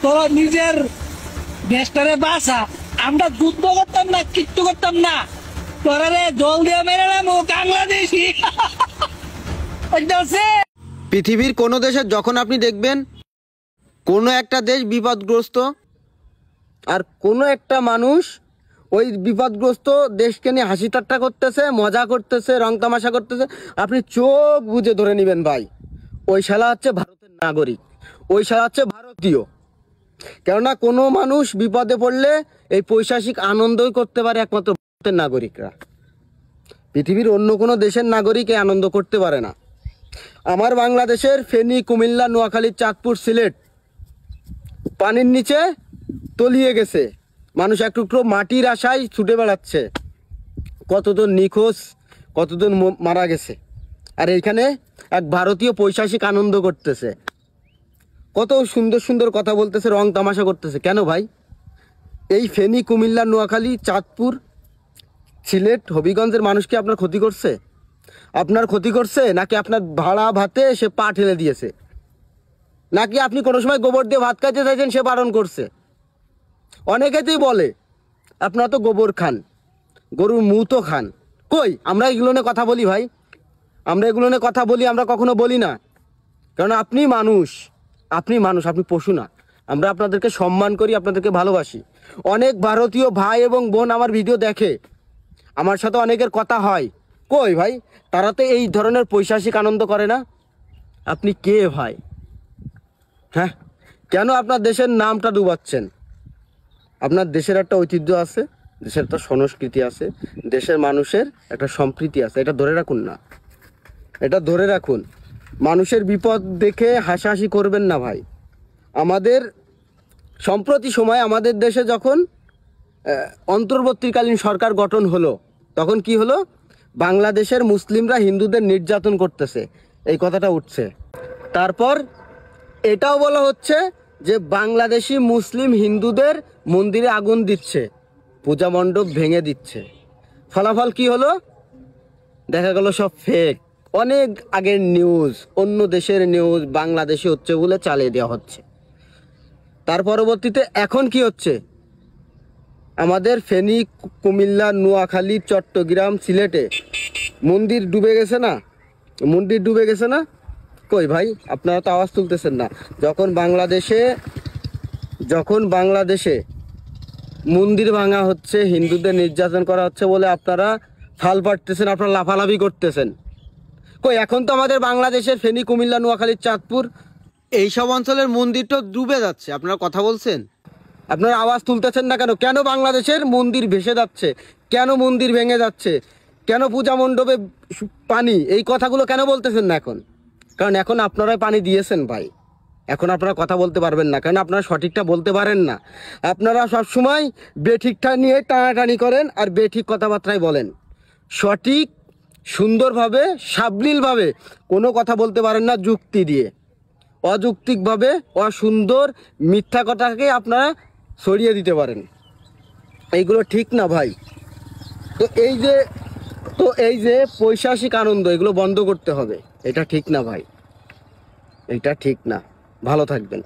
তোরা নিজের দেশটারে বাঁচা, আমরা যুদ্ধ করতাম না, কিচ্ছু করতাম না, তোরা রে জল দিয়ে মেরে নামো বাংলাদেশি। পৃথিবীর কোনো দেশে যখন আপনি দেখবেন কোনো একটা দেশ বিপদগ্রস্ত আর কোনো একটা মানুষ ওই বিপদগ্রস্ত দেশকে নিয়ে হাসি ঠাট্টা করতেছে, মজা করতেছে, রং তামাশা করতেছে, আপনি চোখ বুজে ধরে নেবেন ভাই ওই শালা হচ্ছে ভারতের নাগরিক, ওই শালা হচ্ছে ভারতীয়। কেননা কোনো মানুষ বিপদে পড়লে এই পৈশাচিক আনন্দই করতে পারে একমাত্র ভারতের নাগরিকরা। পৃথিবীর অন্য কোনো দেশের নাগরিক এই আনন্দ করতে পারে না। আমার বাংলাদেশের ফেনী, কুমিল্লা, নোয়াখালী, চাঁদপুর, সিলেট পানির নিচে তলিয়ে গেছে, মানুষ এক টুকরো মাটির আশায় ছুটে বেড়াচ্ছে, কতজন নিখোঁজ, কতজন মারা গেছে, আর এইখানে এক ভারতীয় পৈশাচিক আনন্দ করতেছে, কত সুন্দর সুন্দর কথা বলতেছে, রং তামাশা করতেছে। কেন ভাই? এই ফেনী, কুমিল্লা, নোয়াখালী, চাঁদপুর, সিলেট, হবিগঞ্জের মানুষকে আপনার ক্ষতি করছে? আপনার ক্ষতি করছে নাকি আপনার ভাড়া ভাতে সে পা ঠেলে দিয়েছে? নাকি আপনি কোনো সময় গোবর দিয়ে ভাত খাইতে চাইছেন, সে বারণ করছে? অনেকেতেই বলে আপনারা তো গোবর খান, গরুর মুতো খান। কই, আমরা এগুলো নিয়ে কথা বলি ভাই? আমরা এগুলো নিয়ে কথা বলি? আমরা কখনো বলি না। কারণ আপনি মানুষ, আপনি মানুষ, আপনি পশু না। আমরা আপনাদেরকে সম্মান করি, আপনাদেরকে ভালোবাসি। অনেক ভারতীয় ভাই এবং বোন আমার ভিডিও দেখে, আমার সাথে অনেকের কথা হয়। কই ভাই, তারা তো এই ধরনের পৈশাচিক আনন্দ করে না। আপনি কে ভাই? হ্যাঁ, কেন আপনার দেশের নামটা ডুবাচ্ছেন? আপনার দেশের একটা ঐতিহ্য আছে, দেশের একটা সংস্কৃতি আছে, দেশের মানুষের একটা সম্প্রীতি আছে, এটা ধরে রাখুন না, এটা ধরে রাখুন। মানুষের বিপদ দেখে হাসাহাসি করবেন না ভাই। আমাদের সম্প্রতি সময় আমাদের দেশে যখন অন্তর্বর্তীকালীন সরকার গঠন হলো, তখন কি হলো? বাংলাদেশের মুসলিমরা হিন্দুদের নির্যাতন করতেছে, এই কথাটা উঠছে। তারপর এটাও বলা হচ্ছে যে বাংলাদেশি মুসলিম হিন্দুদের মন্দিরে আগুন দিচ্ছে, পূজা মণ্ডপ ভেঙে দিচ্ছে। ফলাফল কি হলো? দেখা গেল সব ফেক, অনেক আগের নিউজ, অন্য দেশের নিউজ বাংলাদেশে হচ্ছে বলে চালিয়ে দেওয়া হচ্ছে। তার পরবর্তীতে এখন কি হচ্ছে? আমাদের ফেনী, কুমিল্লা, নোয়াখালী, চট্টগ্রাম, সিলেটে মন্দির ডুবে গেছে না? মন্দির ডুবে গেছে না? কই ভাই, আপনারা তো আওয়াজ তুলতেছেন না। যখন বাংলাদেশে মন্দির ভাঙা হচ্ছে, হিন্দুদের নির্যাতন করা হচ্ছে বলে আপনারা ফাল পাড়তেছেন, আপনারা লাফালাফি করতেছেন। কই, এখন তো আমাদের বাংলাদেশের ফেনী, কুমিল্লা, নোয়াখালী, চাঁদপুর এইসব অঞ্চলের মন্দির তো ডুবে যাচ্ছে, আপনারা কথা বলছেন, আপনারা আওয়াজ তুলতেছেন না কেন? কেন বাংলাদেশের মন্দির ভেসে যাচ্ছে? কেন মন্দির ভেঙে যাচ্ছে? কেন পূজা মণ্ডপে পানি? এই কথাগুলো কেন বলতেছেন না এখন? কারণ এখন আপনারাই পানি দিয়েছেন ভাই। এখন আপনারা কথা বলতে পারবেন না, কারণ আপনারা সঠিকটা বলতে পারেন না। আপনারা সবসময় বেঠিকটা নিয়ে টানাটানি করেন আর বেঠিক কথাবার্তাই বলেন। সঠিক, সুন্দরভাবে, সাবলীলভাবে কোনো কথা বলতে পারেন না যুক্তি দিয়ে। অযৌক্তিকভাবে অসুন্দর মিথ্যা কথাকে আপনারা ছড়িয়ে দিতে পারেন, এইগুলো ঠিক না ভাই। তো এই যে পৈশাচিক আনন্দ, এগুলো বন্ধ করতে হবে। এটা ঠিক না ভাই, এটা ঠিক না। ভালো থাকবেন।